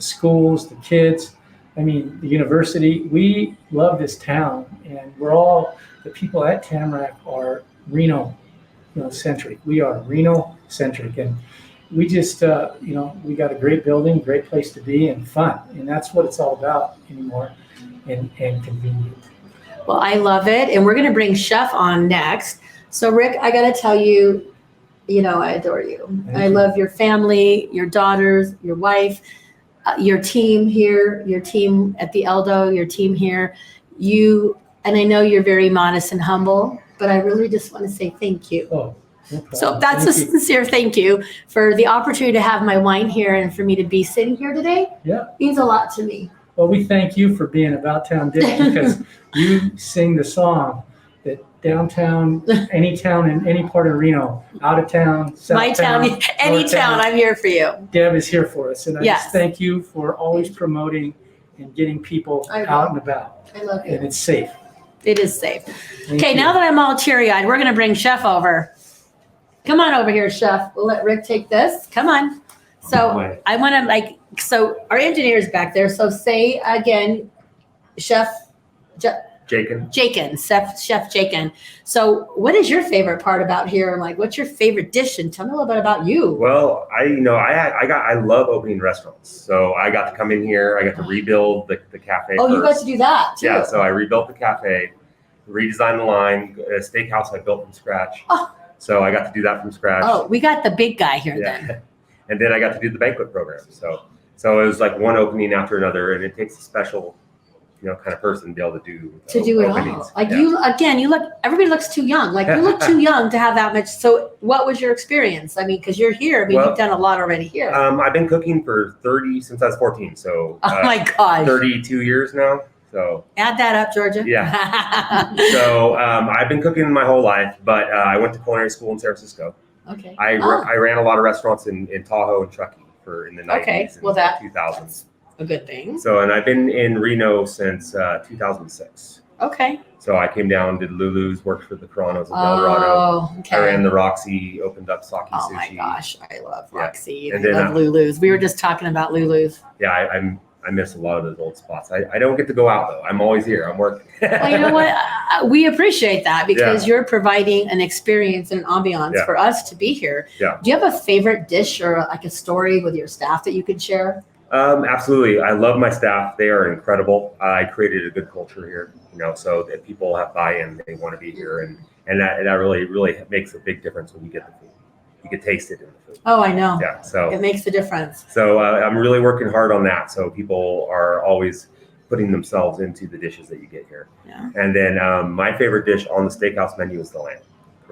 schools, the kids. the university. We love this town. And the people at Tamarack are Reno centric. We are Reno centric. And we just, we got a great building, great place to be, and fun. And that's what it's all about anymore, and convenient. Well, I love it. And we're going to bring Chef on next. So, Rick, I got to tell you, I adore you. I love your family, your daughters, your wife, your team here, your team at the Eldo, your team here. And I know you're very modest and humble, but I really just want to say thank you. Oh, no so that's a sincere thank you for the opportunity to have my wine here and for me to be sitting here today. Yeah. Means a lot to me. Well, we thank you for being About Town Dick because you sing the song that downtown, any town in any part of Reno, out of town, south my town, any town, I'm here for you. Deb is here for us. And I Yes. just thank you for always promoting and getting people out and about. I love you. And it's safe. It is safe. Thank Okay, you. now that I'm all teary-eyed, we're going to bring Chef over. Come on over here, Chef. We'll let Rick take this. Come on. So I want to so our engineer's back there. So say again, Chef Jakon. Chef Jakon. So what is your favorite part about here? What's your favorite dish? And tell me a little bit about you. Well, I love opening restaurants. So I got to come in here. I got to rebuild the cafe. Oh, first. you got to do that too. Yeah, so I rebuilt the cafe, redesigned the line, a steakhouse I built from scratch. Oh. So I got to do that from scratch. Oh, we got the big guy here then. And then I got to do the banquet program. So it was like one opening after another, and it takes a special, kind of person to be able to do it openings. all. You look, everybody looks too young. You look too young to have that much. So what was your experience? Because you're here, but you've done a lot already here. I've been cooking since I was 14. So oh my gosh. 32 years now. So add that up, Georgia. Yeah. So I've been cooking my whole life, but I went to culinary school in San Francisco. Okay. I ran a lot of restaurants in Tahoe and Truckee in the 90s and 2000s. A good thing. So, and I've been in Reno since 2006. Okay. So I came down, did Lulu's, worked for the Coronas in Colorado. Oh, okay. I ran the Roxy, opened up Sake Sushi. Oh my gosh, I love Roxy. Yeah. I love Lulu's. We were just talking about Lulu's. Yeah, I miss a lot of those old spots. I don't get to go out though. I'm always here. I'm working. Well, you know what? We appreciate that because you're providing an experience and an ambiance for us to be here. Yeah. Do you have a favorite dish or a story with your staff that you could share? Absolutely. I love my staff. They are incredible. I created a good culture here, so that people have buy-in. They want to be here, and that really, really makes a big difference when you get the food. You can taste it in the food. Oh, I know. Yeah. So it makes a difference. So I'm really working hard on that. So people are always putting themselves into the dishes that you get here. Yeah. And then my favorite dish on the steakhouse menu is the lamb.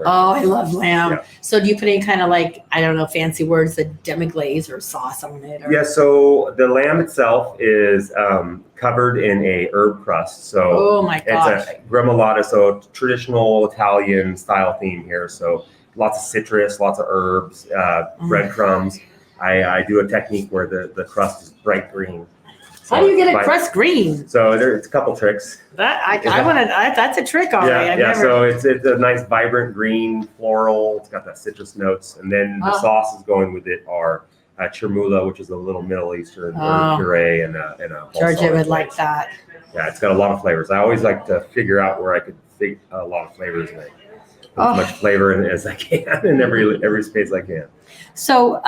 Oh, I love lamb. Yeah. So do you put any kind of fancy words, the demi-glaze or sauce on it? Or? Yeah, so the lamb itself is covered in a herb crust. So oh my gosh. It's a gremolata, so traditional Italian style theme here. So lots of citrus, lots of herbs, breadcrumbs. I do a technique where the crust is bright green. So how do you get a crust green? So it's a couple tricks. That's a trick already. Yeah. So it's a nice vibrant green floral. It's got that citrus notes, and then the sauces going with it are chermoula, which is a little Middle Eastern, Oh. puree, and a Georgia balsamic would like glaze. that. Yeah, it's got a lot of flavors. I always like to figure out where I could fit a lot of flavors in it. Put as much flavor in it as I can in every space I can. So,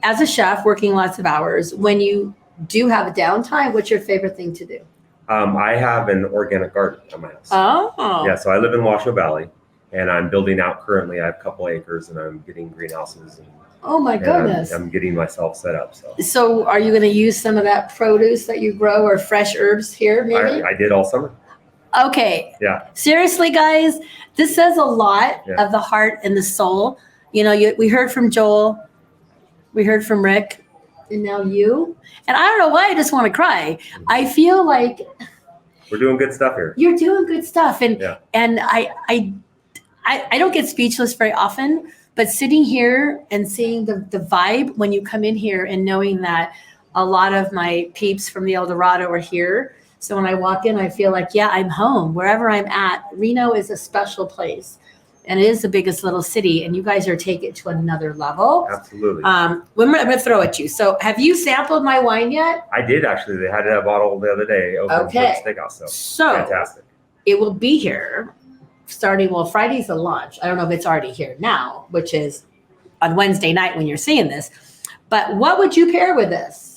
as a chef working lots of hours, when you do have a downtime, what's your favorite thing to do? I have an organic garden at my house. Oh. Yeah, so I live in Washoe Valley, and I'm building out currently. I have a couple acres, and I'm getting greenhouses. Oh my goodness. I'm getting myself set up. So are you going to use some of that produce that you grow or fresh herbs here maybe? I did all summer. Okay. Yeah. Seriously, guys, this says a lot Yeah. of the heart and the soul. You know, we heard from Joel, we heard from Rick, and now you. And I don't know why I just want to cry. I feel like We're doing good stuff here. you're doing good stuff. And Yeah. and I don't get speechless very often, but sitting here and seeing the vibe when you come in here and knowing that a lot of my peeps from the El Dorado are here. So when I walk in, I feel like, yeah, I'm home. Wherever I'm at, Reno is a special place. And it is the biggest little city. And you guys are taking it to another level. Absolutely. I'm going to throw at you. So have you sampled my wine yet? I did actually. They had a bottle the other day over Okay. at the steakhouse. So fantastic. It will be here starting, well, Friday's the launch. I don't know if it's already here now, which is on Wednesday night when you're seeing this. But what would you pair with this?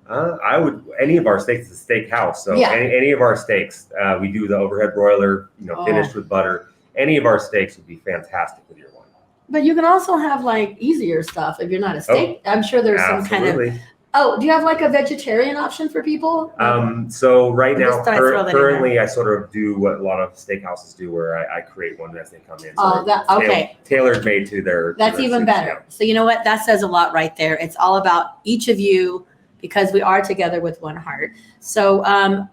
I would, any of our steaks is a steakhouse. So Yeah. any of our steaks, we do the overhead broiler, finished with butter. Any of our steaks would be fantastic with your wine. But you can also have like easier stuff if you're not a steak. I'm sure there's some kind of. Absolutely. Oh, do you have like a vegetarian option for people? So right Or now, just thought I'd throw that in currently, I sort of do what a lot of steakhouses do, where I create one as they come in. Oh, that- okay. Tailored made to their. That's to their even soups, better. So you know what? That says a lot right there. It's all about each of you because we are together with one heart. So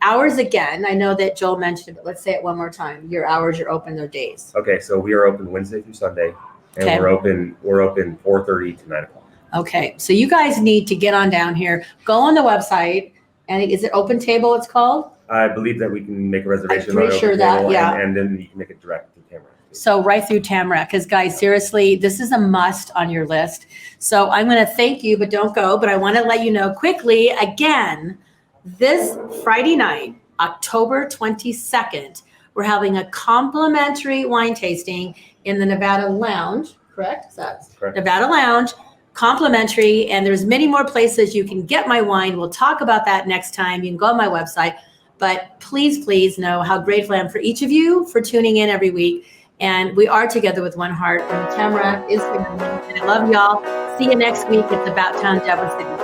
hours again, I know that Joel mentioned it, but let's say it one more time. Your hours, you're open, their days. Okay, so we are open Wednesday through Sunday, and Okay. we're open 4:30 to 9 o'clock. Okay, so you guys need to get on down here. Go on the website, and is it Open Table? It's called. I believe that we can make a reservation. I'm pretty on sure that, OpenTable, yeah. and then you can make it direct to Tamarack. So right through Tamarack, because guys, seriously, this is a must on your list. So I'm going to thank you, but don't go. But I want to let you know quickly again, this Friday night, October 22nd, we're having a complimentary wine tasting in the Nevada Lounge. Correct? That's correct. Nevada Lounge. Complimentary, and there's many more places you can get my wine. We'll talk about that next time. You can go on my website, but please know how grateful I am for each of you for tuning in every week. And we are together with one heart, and Tamarack is together. And I love y'all. See you next week. It's About Town, Devil City.